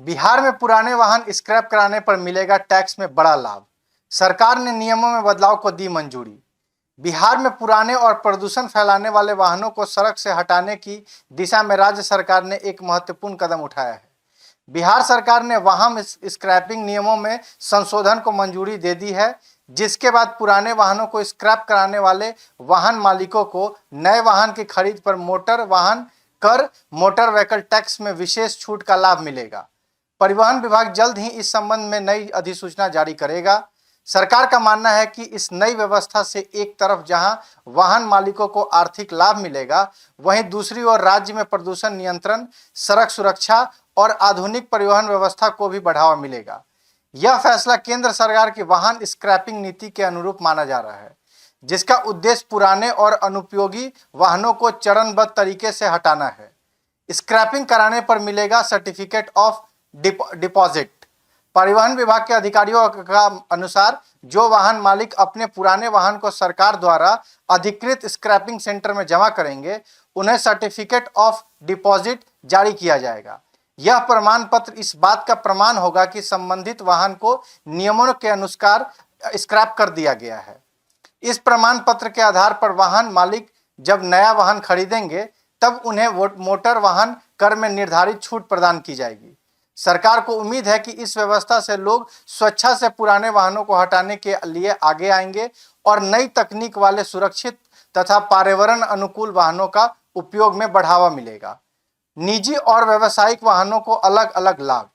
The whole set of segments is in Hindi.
बिहार में पुराने वाहन स्क्रैप कराने पर मिलेगा टैक्स में बड़ा लाभ। सरकार ने नियमों में बदलाव को दी मंजूरी। बिहार में पुराने और प्रदूषण फैलाने वाले वाहनों को सड़क से हटाने की दिशा में राज्य सरकार ने एक महत्वपूर्ण कदम उठाया है। बिहार सरकार ने वाहन स्क्रैपिंग नियमों में संशोधन को मंजूरी दे दी है, जिसके बाद पुराने वाहनों को स्क्रैप कराने वाले वाहन मालिकों को नए वाहन की खरीद पर मोटर वाहन कर, मोटर व्हीकल टैक्स में विशेष छूट का लाभ मिलेगा। परिवहन विभाग जल्द ही इस संबंध में नई अधिसूचना जारी करेगा। सरकार का मानना है कि इस नई व्यवस्था से एक तरफ जहां वाहन मालिकों को आर्थिक लाभ मिलेगा, वहीं दूसरी ओर राज्य में प्रदूषण नियंत्रण, सड़क सुरक्षा और आधुनिक परिवहन व्यवस्था को भी बढ़ावा मिलेगा। यह फैसला केंद्र सरकार की वाहन स्क्रैपिंग नीति के अनुरूप माना जा रहा है, जिसका उद्देश्य पुराने और अनुपयोगी वाहनों को चरणबद्ध तरीके से हटाना है। स्क्रैपिंग कराने पर मिलेगा सर्टिफिकेट ऑफ डिपॉजिट। परिवहन विभाग के अधिकारियों का अनुसार जो वाहन मालिक अपने पुराने वाहन को सरकार द्वारा अधिकृत स्क्रैपिंग सेंटर में जमा करेंगे, उन्हें सर्टिफिकेट ऑफ डिपॉजिट जारी किया जाएगा। यह प्रमाण पत्र इस बात का प्रमाण होगा कि संबंधित वाहन को नियमों के अनुसार स्क्रैप कर दिया गया है। इस प्रमाण पत्र के आधार पर वाहन मालिक जब नया वाहन खरीदेंगे, तब उन्हें मोटर वाहन कर में निर्धारित छूट प्रदान की जाएगी। सरकार को उम्मीद है कि इस व्यवस्था से लोग स्वेच्छा से पुराने वाहनों को हटाने के लिए आगे आएंगे और नई तकनीक वाले सुरक्षित तथा पर्यावरण अनुकूल वाहनों का उपयोग में बढ़ावा मिलेगा। निजी और व्यावसायिक वाहनों को अलग अलग लाभ।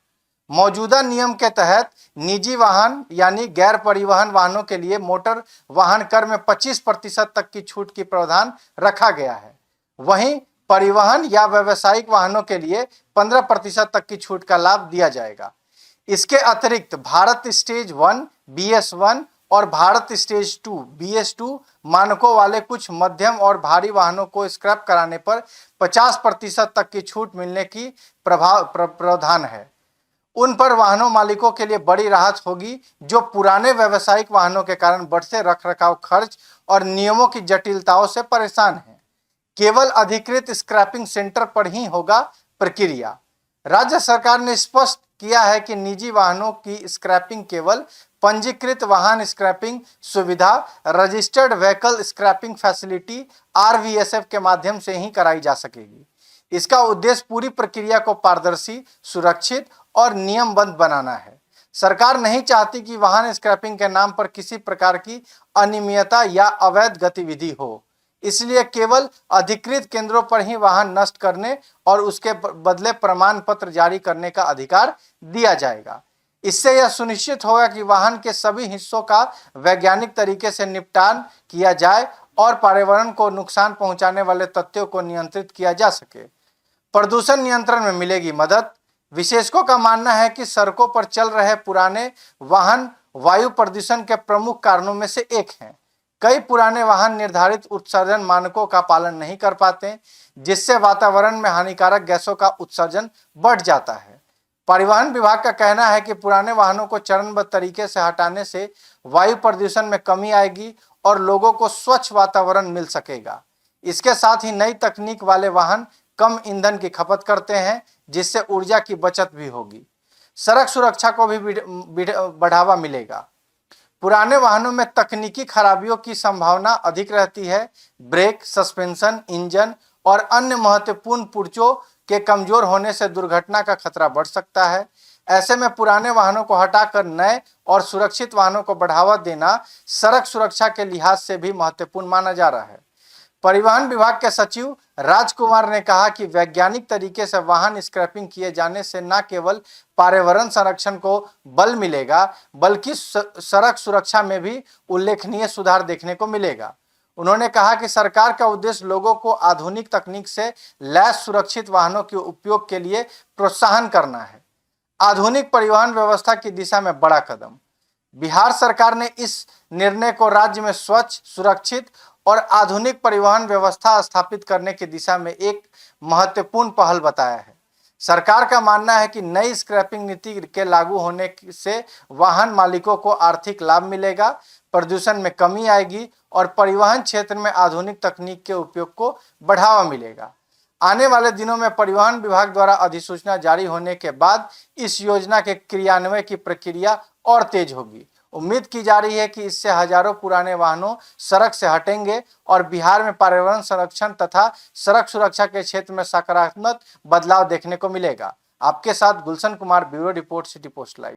मौजूदा नियम के तहत निजी वाहन यानी गैर परिवहन वाहनों के लिए मोटर वाहन कर में 25% तक की छूट की प्रावधान रखा गया है। वहीं परिवहन या व्यावसायिक वाहनों के लिए 15% तक की छूट का लाभ दिया जाएगा। इसके अतिरिक्त भारत स्टेज 1 BS1 और भारत स्टेज 2 BS2 मानकों वाले कुछ मध्यम और भारी वाहनों को स्क्रैप कराने पर 50% तक की छूट मिलने की प्रावधान है। उन पर वाहनों मालिकों के लिए बड़ी राहत होगी जो पुराने व्यावसायिक वाहनों के कारण बढ़ते रखरखाव खर्च और नियमों की जटिलताओं से परेशान हैं। केवल अधिकृत स्क्रैपिंग सेंटर पर ही होगा प्रक्रिया। राज्य सरकार ने स्पष्ट किया है कि निजी वाहनों की स्क्रैपिंग केवल पंजीकृत वाहन स्क्रैपिंग सुविधा registered vehicle scrapping facility RVSF के माध्यम से ही कराई जा सकेगी। इसका उद्देश्य पूरी प्रक्रिया को पारदर्शी, सुरक्षित और नियमबद्ध बनाना है। सरकार नहीं चाहती कि वाहन स्क्रैपिंग के नाम पर किसी प्रकार की अनियमितता या अवैध गतिविधि हो, इसलिए केवल अधिकृत केंद्रों पर ही वाहन नष्ट करने और उसके बदले प्रमाण पत्र जारी करने का अधिकार दिया जाएगा। इससे यह सुनिश्चित होगा कि वाहन के सभी हिस्सों का वैज्ञानिक तरीके से निपटान किया जाए और पर्यावरण को नुकसान पहुंचाने वाले तथ्यों को नियंत्रित किया जा सके। प्रदूषण नियंत्रण में मिलेगी मदद। विशेषज्ञों का मानना है कि सड़कों पर चल रहे पुराने वाहन वायु प्रदूषण के प्रमुख कारणों में से एक हैं। कई पुराने वाहन निर्धारित उत्सर्जन मानकों का पालन नहीं कर पाते, जिससे वातावरण में हानिकारक गैसों का उत्सर्जन बढ़ जाता है। परिवहन विभाग का कहना है कि पुराने वाहनों को चरणबद्ध तरीके से हटाने से वायु प्रदूषण में कमी आएगी और लोगों को स्वच्छ वातावरण मिल सकेगा। इसके साथ ही नई तकनीक वाले वाहन कम ईंधन की खपत करते हैं, जिससे ऊर्जा की बचत भी होगी। सड़क सुरक्षा को भी बढ़ावा मिलेगा। पुराने वाहनों में तकनीकी खराबियों की संभावना अधिक रहती है। ब्रेक, सस्पेंशन, इंजन और अन्य महत्वपूर्ण पुर्जों के कमजोर होने से दुर्घटना का खतरा बढ़ सकता है। ऐसे में पुराने वाहनों को हटाकर नए और सुरक्षित वाहनों को बढ़ावा देना सड़क सुरक्षा के लिहाज से भी महत्वपूर्ण माना जा रहा है। परिवहन विभाग के सचिव राजकुमार ने कहा कि वैज्ञानिक तरीके से वाहन स्क्रैपिंग किए जाने से न केवल पर्यावरण संरक्षण को बल मिलेगा, बल्कि सड़क सुरक्षा में भी उल्लेखनीय सुधार देखने को मिलेगा। उन्होंने कहा कि सरकार का उद्देश्य लोगों को आधुनिक तकनीक से लैस सुरक्षित वाहनों के उपयोग के लिए प्रोत्साहन करना है। आधुनिक परिवहन व्यवस्था की दिशा में बड़ा कदम। बिहार सरकार ने इस निर्णय को राज्य में स्वच्छ, सुरक्षित और आधुनिक परिवहन व्यवस्था स्थापित करने की दिशा में एक महत्वपूर्ण पहल बताया है। सरकार का मानना है कि नई स्क्रैपिंग नीति के लागू होने से वाहन मालिकों को आर्थिक लाभ मिलेगा, प्रदूषण में कमी आएगी और परिवहन क्षेत्र में आधुनिक तकनीक के उपयोग को बढ़ावा मिलेगा। आने वाले दिनों में परिवहन विभाग द्वारा अधिसूचना जारी होने के बाद इस योजना के क्रियान्वयन की प्रक्रिया और तेज होगी। उम्मीद की जा रही है कि इससे हजारों पुराने वाहनों सड़क से हटेंगे और बिहार में पर्यावरण संरक्षण तथा सड़क सुरक्षा के क्षेत्र में सकारात्मक बदलाव देखने को मिलेगा। आपके साथ Gulshan Kumar, bureau report, City Post live.